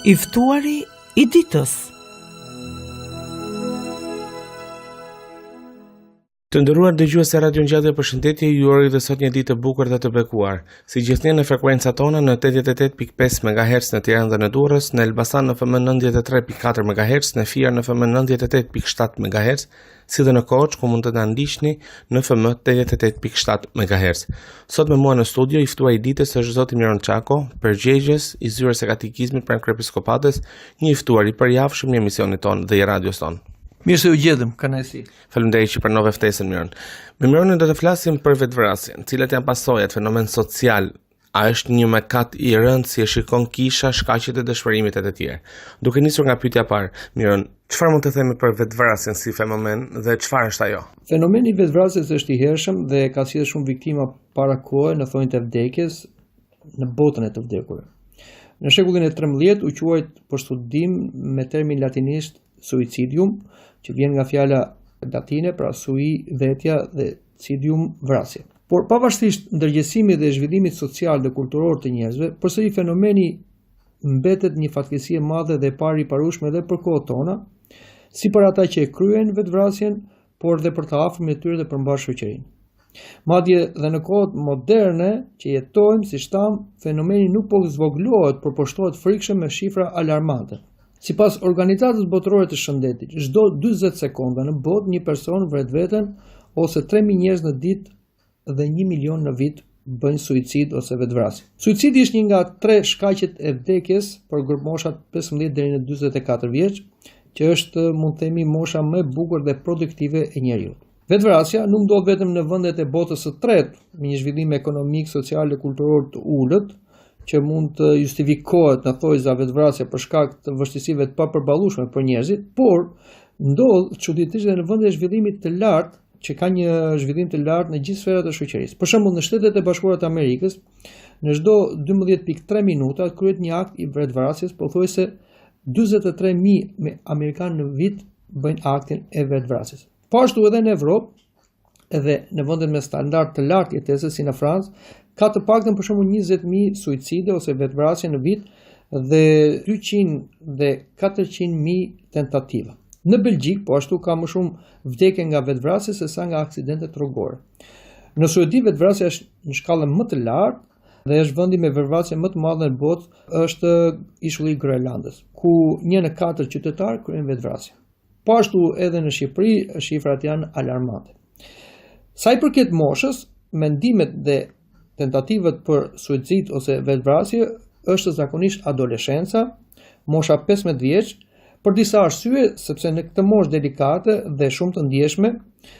I ftuari I ditës. Të nderuar dëgjues e Radio Ngjallë, përshëndetje, ju uroj dhe sot një ditë të bukur dhe të bekuar. Si gjithnjë në frekuencat tona në 88.5 MHz në Tiranë dhe në Durrës, në Elbasan në FM 93.4 MHz, në Fier në FM 98.7 MHz, si dhe në Korçë ku mund të na ndiqni në FM 88.7 MHz. Sot me mua në studio I ftuar I ditës është z.Miron Çako, përgjegjës I zyrës së Katekizmit pranë kryepiskopatës, një I ftuar I përjavshëm në emisionin ton dhe I radios ton. Mirë se u gjetëm, kënaqësi. Faleminderit që pranove ftesën, Miron. Me Mironin do të flasim për vetvrasjen, cilat janë pasojat, fenomen social. A është një mëkat I rënd si e shikon kisha, shkaqet e dëshpërimit e të tjerë? Duke nisur nga pyetja parë, Miron, çfarë mund të themi për vetvrasjen si fenomen dhe çfarë është ajo? Fenomeni I vetvrasjes është I hershëm dhe ka sjellë shumë viktima para kohë në thonjtë e vdekjes në botën e të vdekurve. Në shekullin e 13 u quajt për studim me termin latinisht suicidium, që vjen nga fjala latine, pra sui vetja dhe cidium vrasje. Por pavarësisht ndërgjegjësimit dhe zhvillimit social dhe kulturor të njerëzve, përsëri fenomeni mbetet një fatkeqësi e madhe dhe e pariparueshme edhe për kohën tona, si për ata që e kryen vetvrasjen, por dhe për të afërmit e tyre dhe për mbar shoqërinë. Madje dhe në kohët moderne që jetojmë, siç tham, fenomeni nuk po zvogëlohet, por po shtohet frikshëm me shifra alarmante. Sipas Organizatës Botërore të Shëndetit, çdo 40 sekonda në botë një person vret veten ose 3.000 njerëz në ditë dhe 1 milion në vit bëjnë suicid ose vetvrasje. Suicidi është një nga 3 shkaqet e vdekjes për grup moshat 15 deri në 44 vjeç, që është, mund të themi, mosha më e bukur dhe produktive e njeriut. Vetvrasja nuk ndodh vetëm në vendet e botës së tretë, me një zhvillim ekonomik, social dhe kulturor të ulët, që mund të justifikohet në thojza vetvrasja për shkak të vështirësive të papërballueshme për njerëzit, por ndodh çuditërisht edhe në vende e zhvillimit të lartë, që ka një zhvillim të lartë në gjithë sferat e shoqërisë. Për shembull, në Shtetet e Bashkuara të Amerikës, në çdo 12.3 minuta kryhet një akt I vetvrasjes, pothuajse 43.000 amerikanë në vit bëjnë aktin e vetvrasjes. Po ashtu edhe në Evropë edhe në vendet me standard të lartë jetese si në Francë, ka të paktën për shembull 20.000 suicide ose vetvrasje në vit dhe 200 dhe 400.000 tentativa. Në Belgjik, po ashtu ka më shumë vdekje nga vetvrasja se sa nga aksidentet rrugore. Në Suedi vetvrasja është në shkallën më të lartë dhe është vendi me vetvrasje më të madhe në botë është ishulli I Groenlandës, ku 1 në 4 qytetarë kryen vetvrasje. Po ashtu edhe në Shqipëri shifrat janë alarmante. Sa I përket moshës, mendimet dhe tentativat për suicid ose vetvrasje është zakonisht adoleshenca, mosha 15 vjeç, për disa arsye, sepse në këtë moshë delikate dhe shumë të ndjeshme,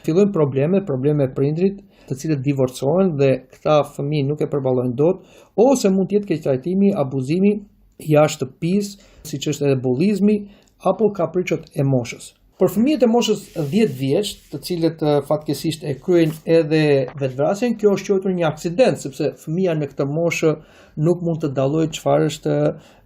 fillojnë probleme prindrit, të cilët divorcohen dhe këta fëmijë nuk e përballojnë dot, ose mund të jetë keqtrajtimi, abuzimi jashtë shtëpisë, siç është edhe bullizmi apo kapriçot e moshës. Për fëmijët e moshës 10 vjeç, të cilët fatkeqësisht e kryejnë edhe vetvrasjen, kjo është quajtur një aksident, sepse fëmia në këtë moshë nuk mund të dallojë çfarë është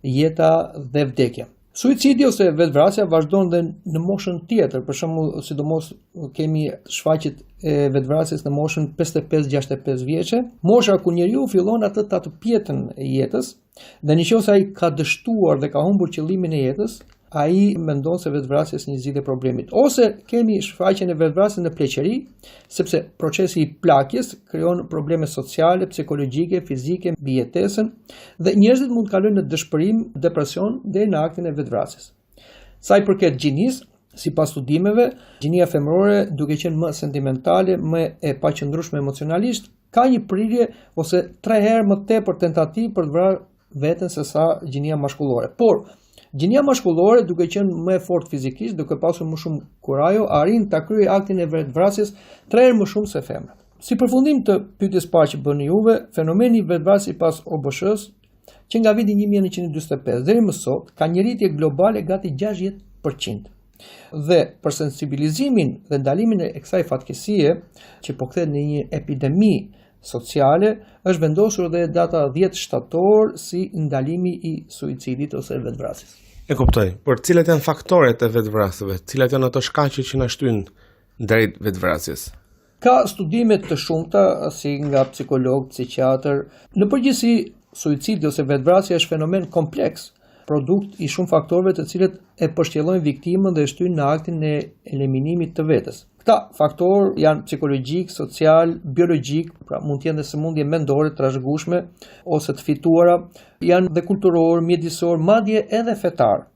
jeta dhe vdekja. Suicidi ose vetvrasja vazhdon dhe në moshën tjetër, për shembull, sidomos kemi shfaqjet e vetvrasjes në moshën 55-65 vjeçe, mosha ku njeriu fillon atë ta të pjetën e jetës, dhe nëse ai ka dështuar dhe ka humbur qëllimin e jetës, ai mendon se vetvrasja është një zgjidhje e problemit. Ose kemi shfaqjen e vetvrasjes në pleqëri, sepse procesi I plakjes krijon probleme sociale, psikologjike, fizike mbi jetesën dhe njerëzit mund të kalojnë në dëshpërim, depresion deri në aktin e vetvrasjes. Sa I përket gjinisë, sipas studimeve, gjinia femërore, duke qenë më sentimentale, më e paqëndrueshme emocionalisht, ka një prirje ose 3 herë më tepër tentativë për të vrarë veten se sa gjinia mashkullore. Por gjinia mashkullore, duke qenë më e fortë fizikisht, duke pasur më shumë kurajo, arrin ta kryejë aktin e vetvrasjes 3 herë më shumë se femrat. Si përfundim të pyetjes parë që bëni juve, fenomeni I vetvrasjes pas OBSH-s, që nga viti 1945 deri më sot, ka një rritje globale gati 60%. Dhe për sensibilizimin dhe ndalimin e kësaj fatkeqësie, që po kthehet në një epidemi sociale, është vendosur dhe data 10 shtator si ndalimi I suicidit ose vetvrasjes. E kuptoj, por cilat janë faktorët e vetvrasjeve, cilat janë ato shkaqe që na shtyjnë drejt vetvrasjes? Ka studime të shumta si nga psikolog, psikiatër. Në përgjithësi, suicidi ose vetvrasja është fenomen kompleks produkt i shumë faktorëve të cilët e përshtjellojnë viktimën dhe shtyjnë në aktin e eliminimit të vetës. Këta faktorë janë psikologjik, social, biologjik, pra mund të jenë dhe sëmundje mendore, trashëgueshme ose të fituara, janë dhe kulturor, mjedisor, madje edhe fetar.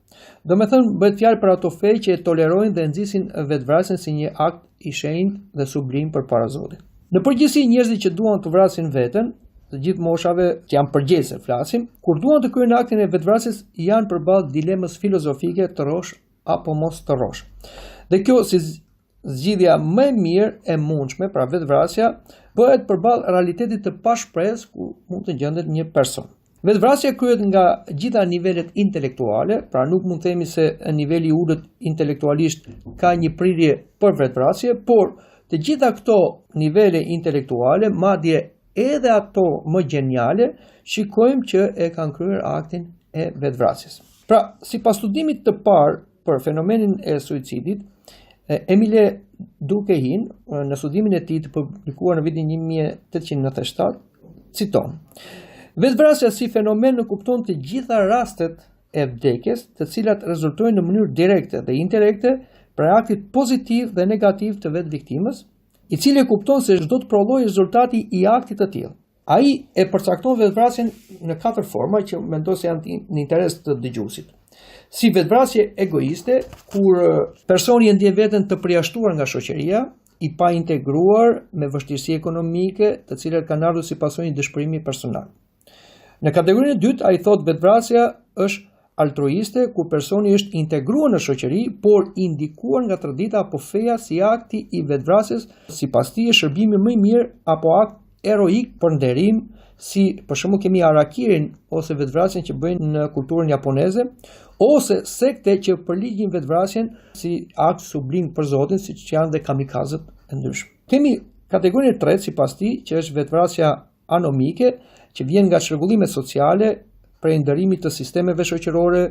Do me thënë, bëhet fjalë për ato fe që e tolerojnë dhe nxisin vetvrasjen si një akt i shenjtë dhe sublim përpara Zotit. Në përgjithësi, njerëzit që duan të vrasin veten, të gjithë moshave që janë përgjegjëse flasim, kur duan të kryejnë aktin e vetvrasjes, janë përballë dilemës filozofike të rrosh apo mos të rrosh. Dhe kjo si zgjidhja më e mirë e mundshme, pra vetvrasja, bëhet përballë realitetit të pashpresë ku mund të gjendet një person. Vetvrasja kryhet nga gjitha nivelet intelektuale, pra nuk mund të themi se niveli i ulët intelektualisht ka një prirje për vetvrasje, por të gjitha këto nivele intelektuale, madje edhe ato më geniale, shikojmë që e kanë kryer aktin e vetvrasjes. Pra, sipas studimit të parë për fenomenin e suicidit, Emile Durkheim, në studimin e tij të publikuar në vitin 1897, citon: vetvrasja si fenomen në kupton të gjitha rastet e vdekjes, të cilat rezultojnë në mënyrë direkte dhe indirekte për aktit pozitiv dhe negativ të vetë viktimës, i cili kupton se çdo të prodhojë rezultati i aktit të tillë. Ai e përcakton vetvrasjen në 4 forma që mendoj se janë në interes të dëgjuesit. Si vetvrasje egoiste, kur personi e ndjen veten të përjashtuar nga shoqëria, i pa integruar me vështirësi ekonomike, të cilat kanë ardhur si pasojë një dëshpërimi personal. Në kategorinë e dytë, ai thotë vetvrasja është altruiste, kur personi është integruar në shoqëri, por i ndikuar nga tradita apo feja si akti i vetvrasjes, sipas tij është shërbimi më i mirë apo akt heroik për nderim, si për shembull kemi harakirin ose vetvrasjen që bëjnë në kulturën japoneze, ose sekte që përligjin vetvrasjen si akt sublim për Zotin, siç janë dhe kamikazët e ndryshëm. Kemi kategorinë e tretë sipas tij, që është vetvrasja anomike, që vjen nga çrregullimet sociale, prej nderimit të sistemeve shoqërore,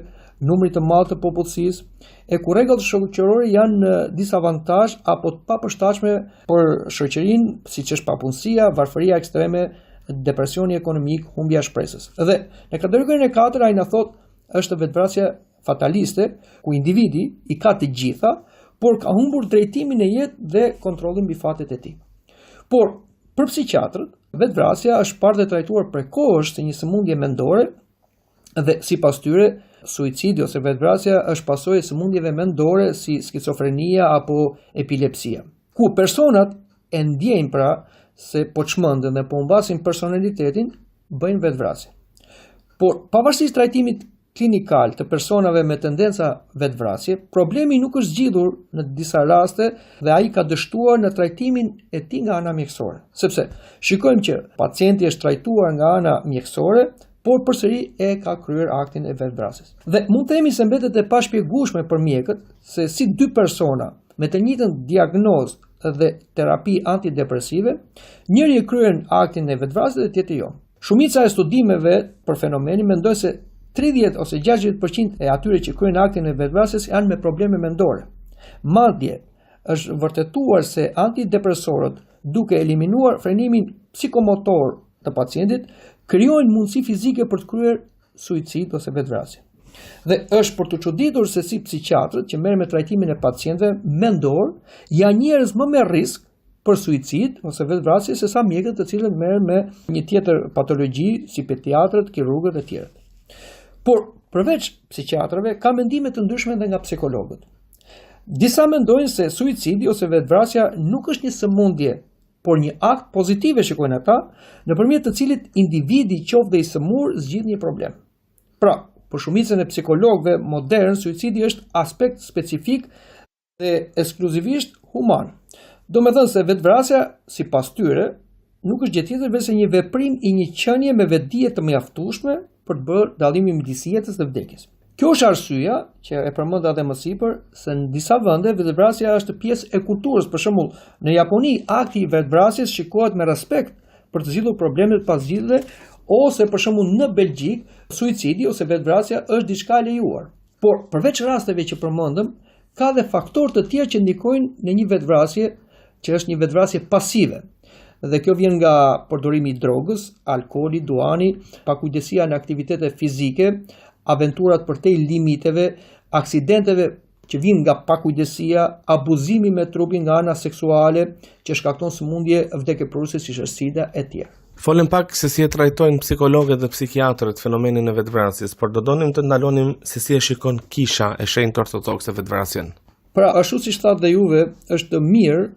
numrit të madh të popullsisë, e ku rregullat shoqërore janë në disavantazh apo të papërshtatshme për shoqërinë, siç është papunësia, varfëria ekstreme, depresioni ekonomik, humbja e shpresës. Dhe në kategorinë e katërt ai na thotë është vetvrasja fataliste, ku individi i ka të gjitha, por ka humbur drejtimin e jetë dhe kontrollin mbi fatet e tij. Por për psikiatrët, vetvrasja është parë dhe trajtuar prekosh si një sëmundje mendore, dhe sipas tyre, suicidi ose vetvrasja është pasojë e sëmundjeve mendore si skizofrenia apo epilepsia, ku personat e ndjejnë pra se po çmenden dhe po humbasin personalitetin, bëjnë vetvrasje. Por pavarësisht trajtimit klinikal të personave me tendenca vetvrasje, problemi nuk është zgjidhur në disa raste dhe ai ka dështuar në trajtimin e tij nga ana mjekësore. Sepse shikojmë që pacienti është trajtuar nga ana mjekësore, por përsëri e ka kryer aktin e vetvrasjes. Dhe mund të themi se mbetet e pashpjegueshme për mjekët se si dy persona me të njëjtën diagnozë dhe terapi antidepresive, njëri e kryen aktin e vetvrasjes dhe tjetri jo. Shumica e studimeve për fenomenin mendojnë se 30 ose 60% e atyre që kryejnë aktin e vetvrasjes janë me probleme mendore. Madje është vërtetuar se antidepresorët, duke eliminuar frenimin psikomotor të pacientit, krijojnë mundësi fizike për të kryer suicid ose vetvrasje. Dhe është për të çuditur se si psikiatrët që merren me trajtimin e pacientëve mendor janë njerëz më me risk për suicid ose vetvrasje se sa mjekët të cilët merren me një tjetër patologji si pediatrët, kirurgët e tjerët. Por përveç psikiatrëve ka mendime të ndryshme edhe nga psikologët. Disa mendojnë se suicidi ose vetvrasja nuk është një sëmundje, por një akt pozitive, shikojnë ata, nëpërmjet të cilit individi qoftë dhe i sëmur zgjidh një problem. Pra, për shumicën e psikologëve modern, suicidi është aspekt specifik dhe ekskluzivisht human. Do me thënë se vetvrasja, sipas tyre, nuk është gjë tjetër veçse një veprim i një qenie me vetdije të mjaftueshme për të bërë dallimin midis jetës dhe vdekjes. Kjo është arsyeja që e përmenda edhe më sipër se në disa vende vetvrasja është pjesë e kulturës. Për shembull, në Japoni akti i vetvrasjes shikohet me respekt për të zgjidhur problemet pas zgjidhjeve, ose për shembull në Belgjik suicidi ose vetvrasja është diçka e lejuar. Por përveç rasteve që përmendëm, ka dhe faktorë të tjerë që ndikojnë në një vetvrasje që është një vetvrasje pasive. Dhe kjo vjen nga përdorimi i drogës, alkooli, duani, pakujdesia në aktivitete fizike, aventurat përtej limiteve, aksidenteve që vinë nga pakujdesia, abuzimi me trupin nga ana seksuale që shkakton sëmundje vdekjepruese siç është sida e tjerë. Folëm pak se si e trajtojnë psikologët dhe psikiatrët fenomenin e vetvrasjes, por do donim të ndalonim se si e shikon kisha e shenjtë ortodokse vetvrasjen. Pra, ashtu siç thatë dhe juve, është mirë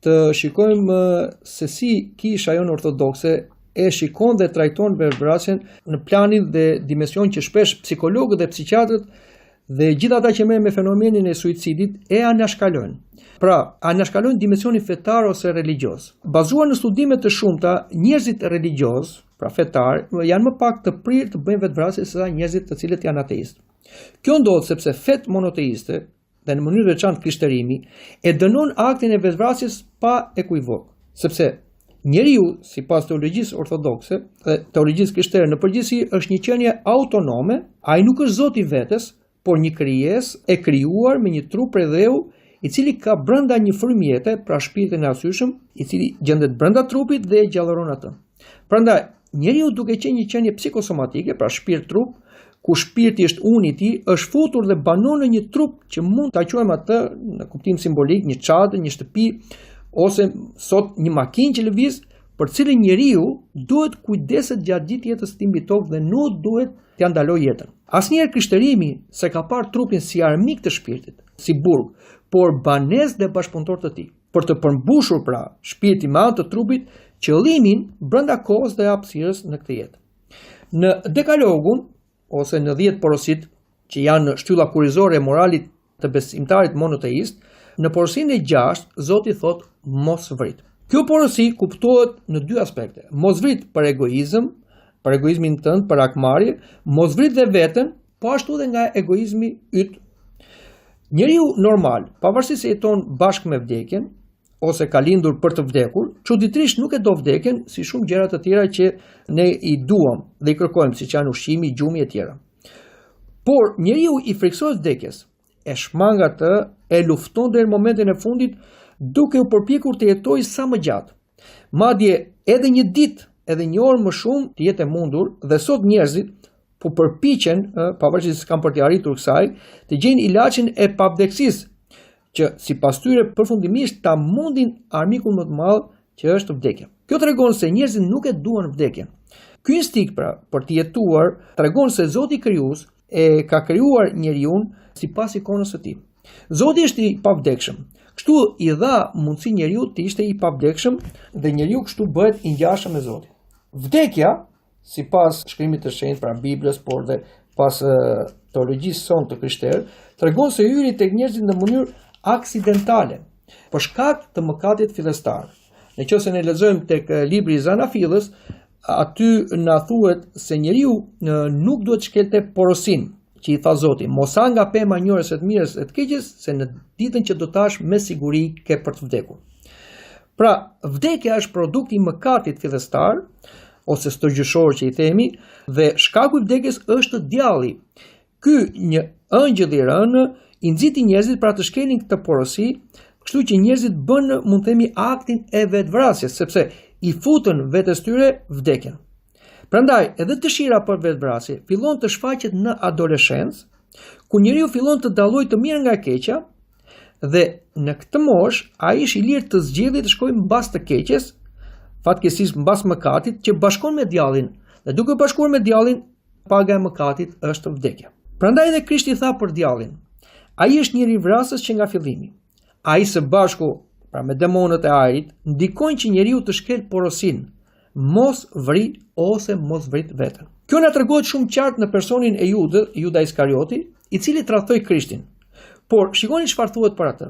të shikojmë se si kisha jonë ortodokse e shikon dhe trajton vetvrasjen në planin dhe dimension që shpesh psikologët dhe psikiatrët dhe gjithë ata që merren me fenomenin e suicidit e anashkalojnë. Pra, anashkalojnë dimensionin fetar ose religjioz. Bazuar në studime të shumta, njerëzit religjioz, pra fetar, janë më pak të prirë të bëjnë vetvrasje se sa njerëzit të cilët janë ateistë. Kjo ndodh sepse fet monoteiste dhe në mënyrë veçantë krishterimi e dënon aktin e vetvrasjes pa ekivok, sepse njeriu, sipas teologjisë ortodokse dhe teologjisë krishtere në përgjithësi, është një qenie autonome, ai nuk është zoti vetes, por një krijesë e krijuar me një trup prej dheu, i cili ka brenda një frymëjete, pra shpirtin e arsyeshëm, i cili gjendet brenda trupit dhe e gjallëron atë. Prandaj, njeriu duke qenë një qenie psikosomatike, pra shpirt-trup, ku shpirti është uni i tij, është futur dhe banon në një trup që mund ta quajmë atë në kuptim simbolik një çadër, një shtëpi ose sot një makinë që lëviz, për cilën njeriu duhet kujdeset gjatë gjithë jetës së tij mbi tokë dhe nuk duhet t'ia ndalojë jetën. Asnjëherë krishterimi se ka parë trupin si armik të shpirtit, si burg, por banesë dhe bashkëpunëtor të tij, për të përmbushur pra shpirti me anë të trupit qëllimin brenda kohës dhe hapësirës në këtë jetë. Në Dekalogun ose në 10 porosit që janë shtylla kurizore e moralit të besimtarit monoteist, në porosinë e 6 Zoti thot mos vrit. Kjo porosi kuptohet në 2 aspekte. Mos vrit për egoizëm, për egoizmin tënd, për akmarrje, mos vrit dhe veten, po ashtu edhe nga egoizmi yt. Njeriu normal, pavarësisht se jeton bashkë me vdekjen ose ka lindur për të vdekur, çuditërisht nuk e do vdekjen si shumë gjëra të tjera që ne i duam dhe i kërkojmë, siç janë ushqimi, gjumi e tjera. Por njeriu i friksohet vdekjes, e shmang atë, e lufton deri në momentin e fundit, duke u përpjekur të jetojë sa më gjatë. Madje edhe një ditë, edhe një orë më shumë të jetë e mundur, dhe sot njerëzit po përpiqen, pavarësisht se kanë për të arritur kësaj, të gjejnë ilaçin e pavdekësisë, që sipas tyre përfundimisht ta mundin armikun më të madh që është vdekja. Kjo tregon se njerëzit nuk e duan vdekjen. Ky instinkt pra për të jetuar tregon se Zoti krijues e ka krijuar njeriu sipas ikonës së tij. Zoti është i pavdekshëm. Kështu i dha mundësi njeriu të ishte i pavdekshëm dhe njeriu kështu bëhet i ngjashëm me Zotin. Vdekja, sipas shkrimit të shenjtë pra Biblës, por dhe pas teologjisë sonë të krishterë, tregon se hyri tek njerëzit në mënyrë aksidentale, për shkak të mëkatit fillestar. Nëse ne lexojmë tek libri i Zanafillës, aty na thuhet se njeriu nuk duhet shkelte porosin, që i tha Zoti, mos ha nga pema e njohjes së të mirës e të keqes, se në ditën që do tash me siguri ke për të vdekur. Pra, vdekja është produkt i mëkatit fillestar, ose stërgjyshor që i themi, dhe shkaku i vdekjes është djalli. Ky një ëngjëll i rënë i nxiti njerëzit pra të shkelin këtë porosi, kështu që njerëzit bën, mund të themi, aktin e vetvrasjes, sepse i futën vetes tyre vdekjen. Prandaj, edhe dëshira për vetvrasje fillon të shfaqet në adoleshencë, ku njeriu fillon të dallojë të mirë nga e keqja, dhe në këtë moshë ai është i lirë të zgjidhë të shkojë mbas të keqes, fatkeqësisht mbas mëkatit që bashkon me djallin, dhe duke bashkuar me djallin, paga e mëkatit është vdekja. Prandaj edhe Krishti tha për djallin, ai është njëri vrasës që nga fillimi. Ai së bashku, pra me demonët e ajrit, ndikojnë që njeriu të shkel porosin, mos vri ose mos vrit veten. Kjo na tregohet shumë qartë në personin e Juda Iskarioti, i cili tradhtoi Krishtin. Por shikoni çfarë thuhet për atë.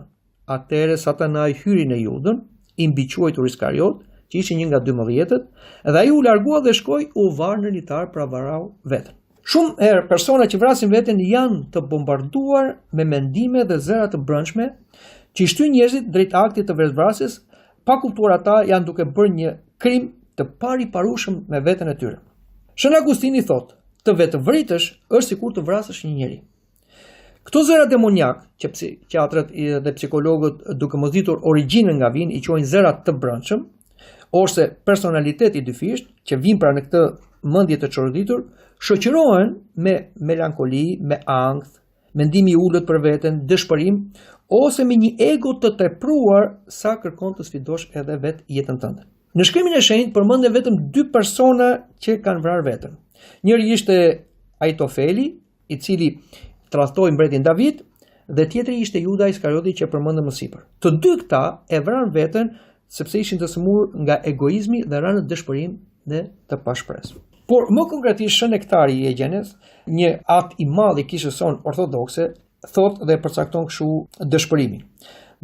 Atëherë Satanai hyri në Judën, i mbiquajtur Iskariot, që ishte një nga 12-tët, dhe ai u largua dhe shkoi u var në litar pra varau veten. Shumë herë persona që vrasin veten janë të bombarduar me mendime dhe zëra të brendshme që i shtyjnë njerëzit drejt aktit të vetvrasjes, pa kuptuar ata janë duke bërë një krim të pariparueshëm me veten e tyre. Shën Agustini thotë, të vetë vritësh është sikur të vrasësh një njeri. Këto zëra demoniak, që psikiatrët dhe psikologët duke mosditur origjinën nga vijnë, i quajnë zëra të brendshëm, ose personalitet i dyfisht, që vijnë pra në këtë mendje të çorditur, shoqërohen me melankoli, me ankth, mendimi i ulët për veten, dëshpërim ose me një ego të tepruar sa kërkon të sfidosh edhe vetë jetën tënde. Në shkrimin e shenjtë përmenden vetëm 2 persona që kanë vrarë veten. Njëri ishte Aitofeli, i cili tradhtoi mbretin David, dhe tjetri ishte Juda Iskarioti që përmendëm më sipër. Të dy këta e vranë veten sepse ishin të sëmurë nga egoizmi dhe ranë në dëshpërim dhe të pashpresur. Por më konkretisht Shën Nektari i Egjenes, një akt i madh i kishës son ortodokse, thot dhe përcakton kështu dëshpërimin.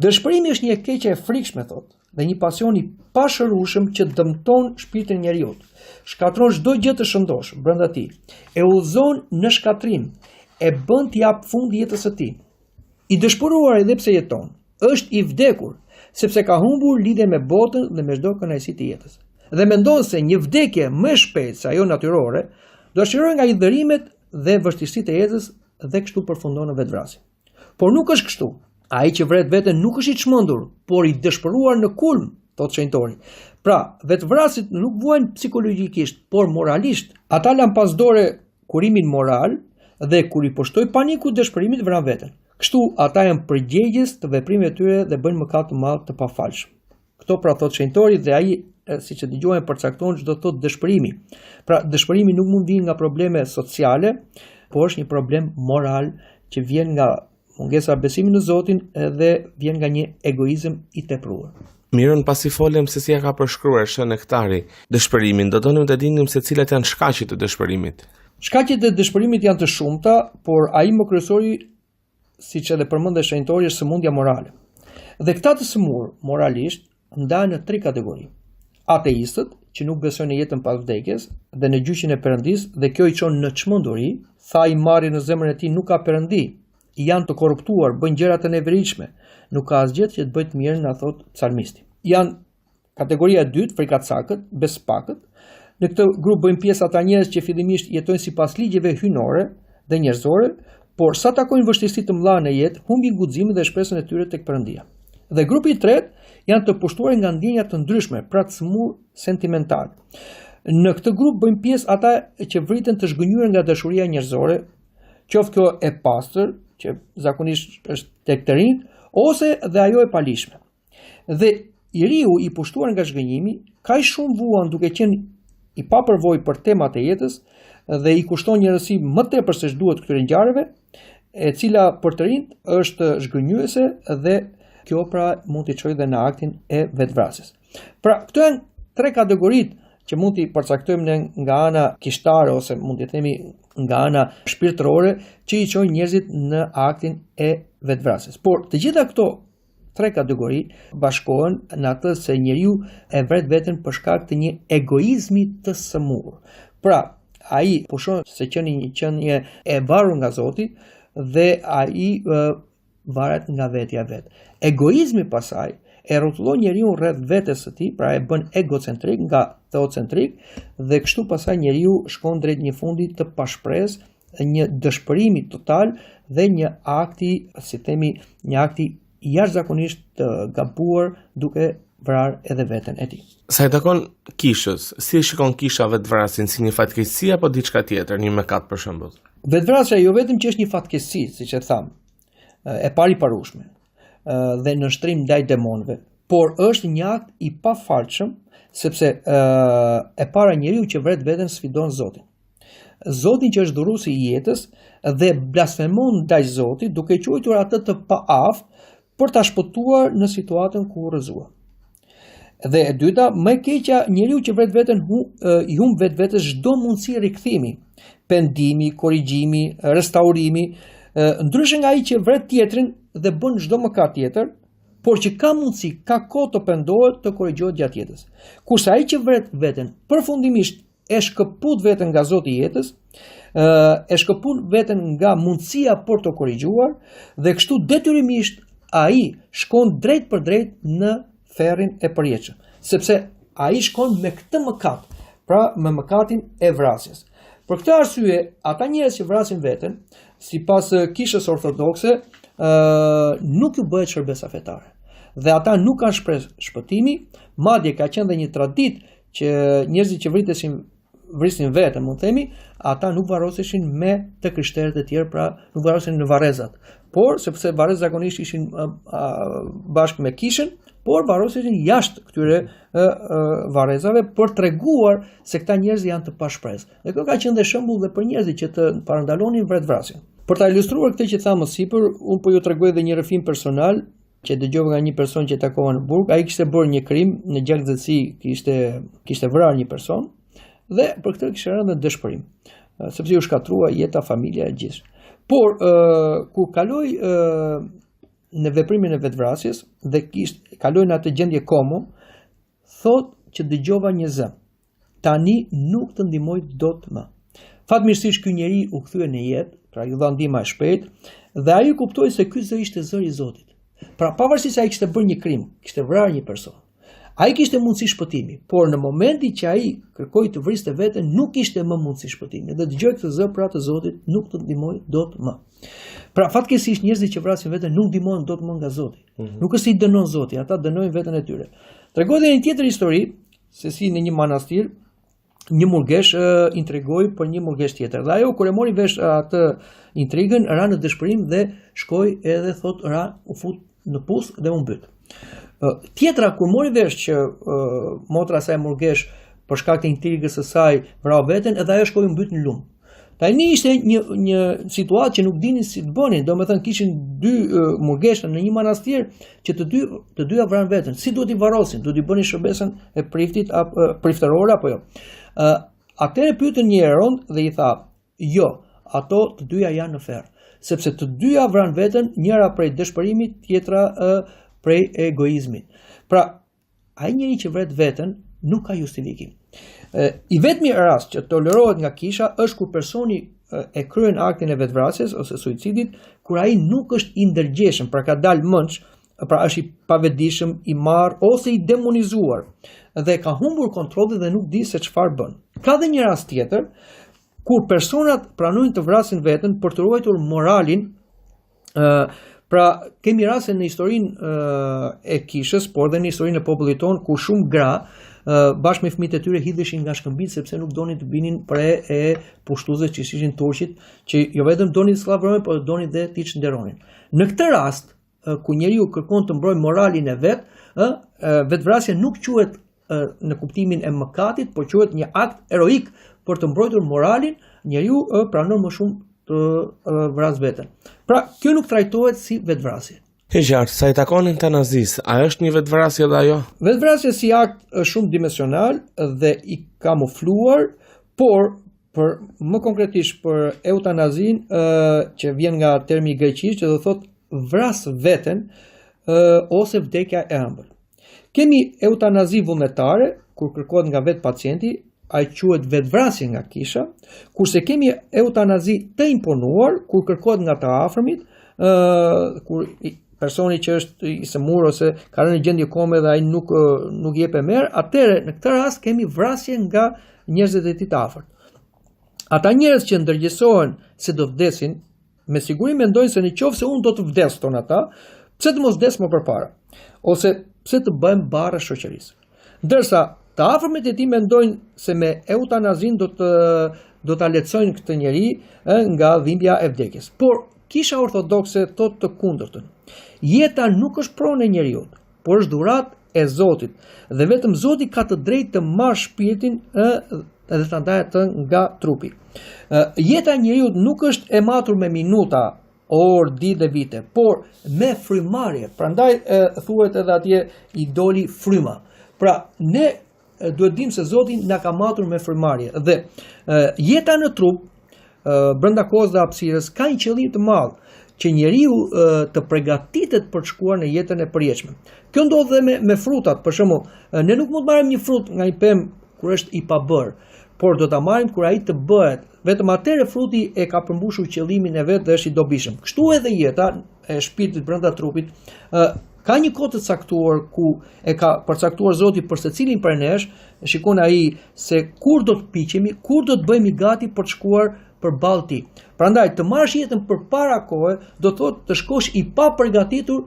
Dëshpërimi është një keqe e frikshme, thot, dhe një pasion i pashërueshëm që dëmton shpirtin e njeriu. Shkatron çdo gjë të shëndosh brenda tij, e udhëzon në shkatrim, e bën të jap fund jetës së tij. I dëshpëruar edhe pse jeton, është i vdekur, sepse ka humbur lidhje me botën dhe me çdo kënaqësi të jetës. Dhe mendon se një vdekje më e shpejtë se ajo natyrore do shërojë nga i dhërimet dhe vështirësitë e jetës dhe kështu përfundon në vetvrasje. Por nuk është kështu. Ai që vret veten nuk është i çmendur, por i dëshpëruar në kulm, thot shenjtori. Pra, vetvrasit nuk vuajnë psikologjikisht, por moralisht. Ata lan pas dore kurimin moral dhe kur i poshtoi paniku dëshpërimit vran veten. Kështu ata janë përgjegjës të veprimeve të tyre dhe bëjnë mëkat të madh të pafalshëm. Këto pra thot shenjtori dhe ai siç e dëgjojmë përcakton çdo thot dëshpërimi. Pra dëshpërimi nuk mund vinë nga probleme sociale, por është një problem moral që vjen nga mungesa besimi në Zotin dhe vjen nga një egoizëm i tepruar. Miron, pasi folëm se si ja ka përshkruar Shën Nektari dëshpërimin, do donim të dinim se cilat janë shkaqjet e dëshpërimit. Shkaqjet e dëshpërimit janë të shumta, por ai më kryesori, siç edhe përmendë shenjtori, është sëmundja morale. Dhe këta të sëmurë moralisht ndahen në 3 kategori. Ateistët, që nuk besojnë në jetën pas vdekjes dhe në gjyqin e Perëndis, dhe kjo i çon në çmenduri, tha i marri në zemrën e tij nuk ka Perëndi, janë të korruptuar, bëjnë gjëra të neveritshme, nuk ka asgjë që të bëjë të mirën, na thot psalmisti. Janë kategoria e dytë, frikacakët, bespakët. Në këtë grup bëjnë pjesë ata njerëz që fillimisht jetojnë sipas ligjeve hyjnore dhe njerëzore, por sa takojnë vështirësi të mëdha në jetë, humbin guximin dhe shpresën e tyre tek Perëndia. Dhe grupi i tretë janë të pushtuar nga ndjenja të ndryshme, pra të smur sentimental. Në këtë grup bëjnë pjesë ata që vriten të zhgënjur nga dashuria njerëzore, qoftë kjo e pastër, që zakonisht është tek të rinj, ose dhe ajo e palishme. Dhe i riu i pushtuar nga zhgënjimi, kaq shumë vuan duke qenë i papërvojë për temat e jetës dhe i kushton një rëndësi më tepër se ç'duhet këtyre ngjarjeve, e cila për të rinjt është zhgënjuese dhe kjo pra mund t'i çojë dhe në aktin e vetvrasjes. Pra, këto janë 3 kategoritë që mund t'i përcaktojmë ne nga ana kishtare ose mund t'i themi nga ana shpirtërore që i çojnë njerëzit në aktin e vetvrasjes. Por të gjitha këto 3 kategori bashkohen në atë se njeriu e vret veten për shkak të një egoizmi të sëmurë. Pra, ai pushon se qeni një qenie e varur nga Zoti dhe ai varet nga vetja vet. Egoizmi pasaj e rrotullon njeriu rreth vetes së tij, pra e bën egocentrik nga theocentrik dhe kështu pasaj njeriu shkon drejt një fundi të pashpresë, një dëshpërimi total dhe një akti, si themi, një akti jashtëzakonisht të gabuar duke vrarë edhe veten e tij. Sa i takon kishës, si shikon kisha vetvrasjen, si një fatkeqësi apo diçka tjetër, një mëkat për shembull? Vetvrasja jo vetëm që është një fatkeqësi, siç e tham, e pariparueshme dhe në shtrim ndaj demonëve, por është një akt i pafalshëm sepse e para njeriu që vret veten sfidon Zotin. Zotin që është dhuruesi i jetës dhe blasfemon ndaj Zotit duke quajtur atë të paaftë për ta shpëtuar në situatën ku rrëzua. Dhe e dyta, më e keqja, njeriu që vret veten i humb vetvetes çdo mundësi rikthimi, pendimi, korrigjimi, restaurimi, ndryshe nga ai që vret tjetrin dhe bën çdo mëkat tjetër, por që ka mundësi, ka kohë të pendohet, të korrigjohet gjatë jetës. Kurse ai që vret veten përfundimisht e shkëput veten nga Zoti i jetës, e shkëput veten nga mundësia për të korrigjuar dhe kështu detyrimisht ai shkon drejt për drejt në ferrin e përjetshëm, sepse ai shkon me këtë mëkat, pra me mëkatin e vrasjes. Për këtë arsye, ata njerëz që vrasin veten, sipas kishës ortodokse, nuk ju bëhet shërbesa fetare. Dhe ata nuk kanë shpresë shpëtimi, madje ka qenë dhe një traditë që njerëzit që vritesin vrisin veten, mund themi, ata nuk varroseshin me të krishterët e tjerë, pra nuk varrosen në varrezat. Por sepse varrezat zakonisht ishin bashkë me kishën, por varroseshin jashtë këtyre varrezave për treguar se këta njerëz janë të pashpresë. Dhe kjo ka qenë dhe shembull dhe për njerëzit që të parandalonin vetvrasjen. Për ta ilustruar këtë që thamë më sipër, unë po ju tregoj edhe një rrëfim personal që dëgjova nga një person që takova në burg. Ai kishte bërë një krim në gjakzësi, kishte vrarë një person dhe për këtë kishte rënë në dëshpërim, sepse u shkatrua jeta, familja e gjithë. Por kur kaloi në veprimin e vetvrasjes dhe kaloi në atë gjendje komo, thotë që dëgjova një zë. Tani nuk të ndihmoj dot më. Fatmirësisht ky njeri u kthye në jetë, pra ju dha ndihmë e shpejtë dhe ai kuptoi se ky zë ishte zëri i Zotit. Pra pavarësisht se ai kishte bërë një krim, kishte vrarë një person, ai kishte mundësi shpëtimi, por në momentin që ai kërkoi të vriste veten, nuk kishte më mundësi shpëtimi. Dhe dëgjoi këtë zë pra të Zotit, nuk të ndihmoj dot më. Pra fatkeqësisht njerëzit që vrasin veten nuk ndihmohen dot më nga Zoti. Nuk është se i dënon Zoti, ata dënojnë veten e tyre. Tregoj edhe një tjetër histori, se si në një manastir një murgesh intrigoi për një murgesh tjetër. Dhe ajo kur e mori vesh atë intrigën, ra në dëshpërim dhe shkoi edhe u fut në pus dhe u mbyt. Tjetra kur mori vesh që motra e saj murgesh për shkak të intrigës së saj vrau veten, edhe ajo shkoi u mbyt në lumë. Tani ishte një situatë që nuk dinin si të bënin, domethënë kishin dy murgesha në një manastir që të dyja vranë veten. Si duhet i varrosin? Duhet i bënin shërbesën e priftit apo priftërore apo jo? Atëherë pyetën një heron dhe i tha, jo, ato të dyja janë në ferr, sepse të dyja vranë veten, njëra prej dëshpërimit, tjetra prej egoizmit. Pra, ai njeri që vret veten nuk ka justifikim. I vetmi rast që tolerohet nga kisha është kur personi e kryen aktin e vetvrasjes ose suicidit, kur ai nuk është i ndërgjeshëm, pra ka dalë mendsh, pra është i pavetdijshëm, i marr ose i demonizuar dhe ka humbur kontrollin dhe nuk di se çfarë bën. Ka dhe një rast tjetër kur personat pranojnë të vrasin veten për të ruajtur moralin. Pra kemi raste në historinë e kishës, por dhe në historinë e popullit tonë ku shumë gra bashkë me fëmijët e tyre hidheshin nga shkëmbit sepse nuk donin të binin pre e pushtuesve që ishin turqit, që jo vetëm donin të skllavërohen, por donin dhe t'i çnderonin. Në këtë rast, ku njeriu kërkon të mbrojë moralin e vet, vetvrasja nuk quhet në kuptimin e mëkatit, por quhet një akt heroik për të mbrojtur moralin, njeriu pranon më shumë të vras veten. Pra, kjo nuk trajtohet si vetvrasje. E qartë, sa i takon eutanazisë, a është një vetvrasje dhe ajo? Vetvrasja si akt është shumë dimensional dhe i kamufluar, por për më konkretisht për eutanazin që vjen nga termi greqisht që do thot vras veten ose vdekja e ëmbël. Kemi eutanazi vullnetare kur kërkohet nga vetë pacienti, ai quhet vetvrasje nga kisha, kurse kemi eutanazi të imponuar kur kërkohet nga të afërmit, kur personi që është i sëmur ose ka rënë në gjendje kome dhe ai nuk jep merr, atëherë në këtë rast kemi vrasje nga njerëzit e tij të afërt. Ata njerëz që ndërgjegjësohen se do vdesin, me siguri mendojnë se nëse unë do të vdes ton ata, pse të mos vdes më përpara, ose pse të bëhem barra shoqërisë. Ndërsa të afërmit e tij mendojnë se me eutanazin do ta lehtësojnë këtë njeri nga dhimbja e vdekjes. Por kisha ortodokse thot të kundërtën. Jeta nuk është pronë e njeriut, por është dhuratë e Zotit, dhe vetëm Zoti ka të drejtë të marrë shpirtin edhe ta ndajë atë nga trupi. Jeta e njeriut nuk është e matur me minuta, orë, ditë dhe vite, por me frymarrje. Prandaj thuhet edhe atje i doli fryma. Pra ne duhet dim se Zoti na ka matur me frymarrje dhe jeta në trup brenda kohës dhe hapësirës ka një qëllim të madh, që njeriu të përgatitet për të shkuar në jetën e përjetshme. Kjo ndodh dhe me frutat, për shembull, ne nuk mund të marrim një frut nga një pemë kur është i pabër, por do ta marrim kur ai të bëhet. Vetëm atëherë fruti e ka përmbushur qëllimin e vet dhe është i dobishëm. Kështu edhe jeta e shpirtit brenda trupit ka një kohë të caktuar ku e ka përcaktuar Zoti për secilin prej nesh, shikon ai se kur do të piqemi, kur do të bëhemi gati për të shkuar përballë tij. Prandaj të marrësh jetën përpara kohë do të thotë të shkosh i papërgatitur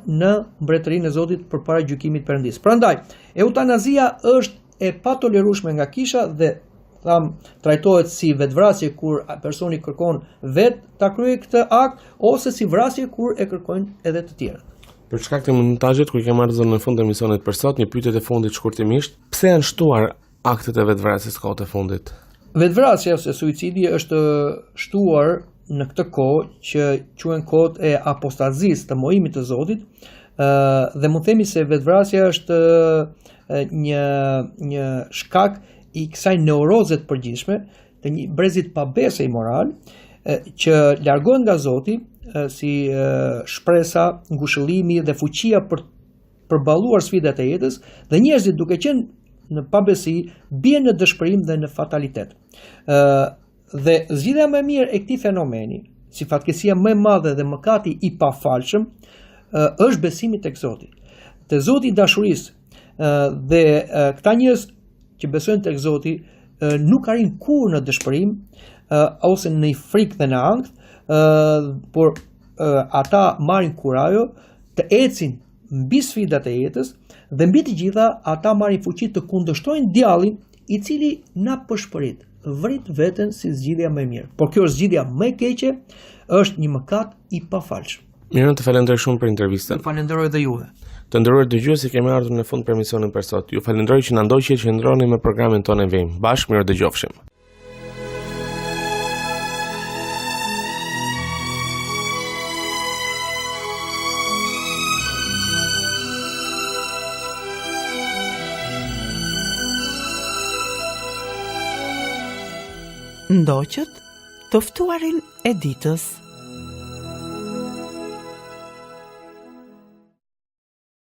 në mbretërinë e Zotit përpara gjykimit të Perëndis. Prandaj eutanazia është e patolerueshme nga kisha dhe trajtohet si vetvrasje kur personi kërkon vetë ta kryejë këtë akt, ose si vrasje kur e kërkojnë edhe të tjerët. Për shkak të minutazhet kur kemi marrë në fund të emisionit për sot, një pyetje të fundit shkurtimisht, pse janë shtuar aktet e vetvrasjes kohët e fundit? Vetvrasja ose suicidi është shtuar në këtë kohë që quhen kohët e apostazisë, të mohimit të Zotit, dhe mund themi se vetvrasja është një shkak i kësaj neuroze të përgjithshme, të një brezit pa bese i moral, që largohen nga Zoti si shpresa, ngushëllimi dhe fuqia për përballuar sfidat e jetës, dhe njerëzit duke qenë në pabesi bien në dëshpërim dhe në fatalitet. Dhe zgjidhja më e mirë e këtij fenomeni, si fatkeqësia më e madhe dhe mëkati i pafalshëm, është besimi tek Zoti. Te Zoti i dashurisë, dhe këta njerëz që besojnë tek Zoti nuk arrin kurrë në dëshpërim ose në frikë dhe në ankth, por ata marrin kurajo të ecin mbi sfidat e jetës, dhe mbi të gjitha ata marrin fuqi të kundërshtojnë djallin i cili na përshpërit, vrit veten si zgjidhja më e mirë. Por kjo është zgjidhja më e keqe, është një mëkat i pafalshëm. Miron, të falenderoj shumë për intervistën. Falenderoj dhe juve. Të nderuar dëgjuesi, kemi ardhur në fund për emisionin për sot. Ju falenderoj që na ndoqët që ndroni me programin tonë Vejm. Bashkë mirë dëgjofshim. Ndoqët të ftuarin e ditës.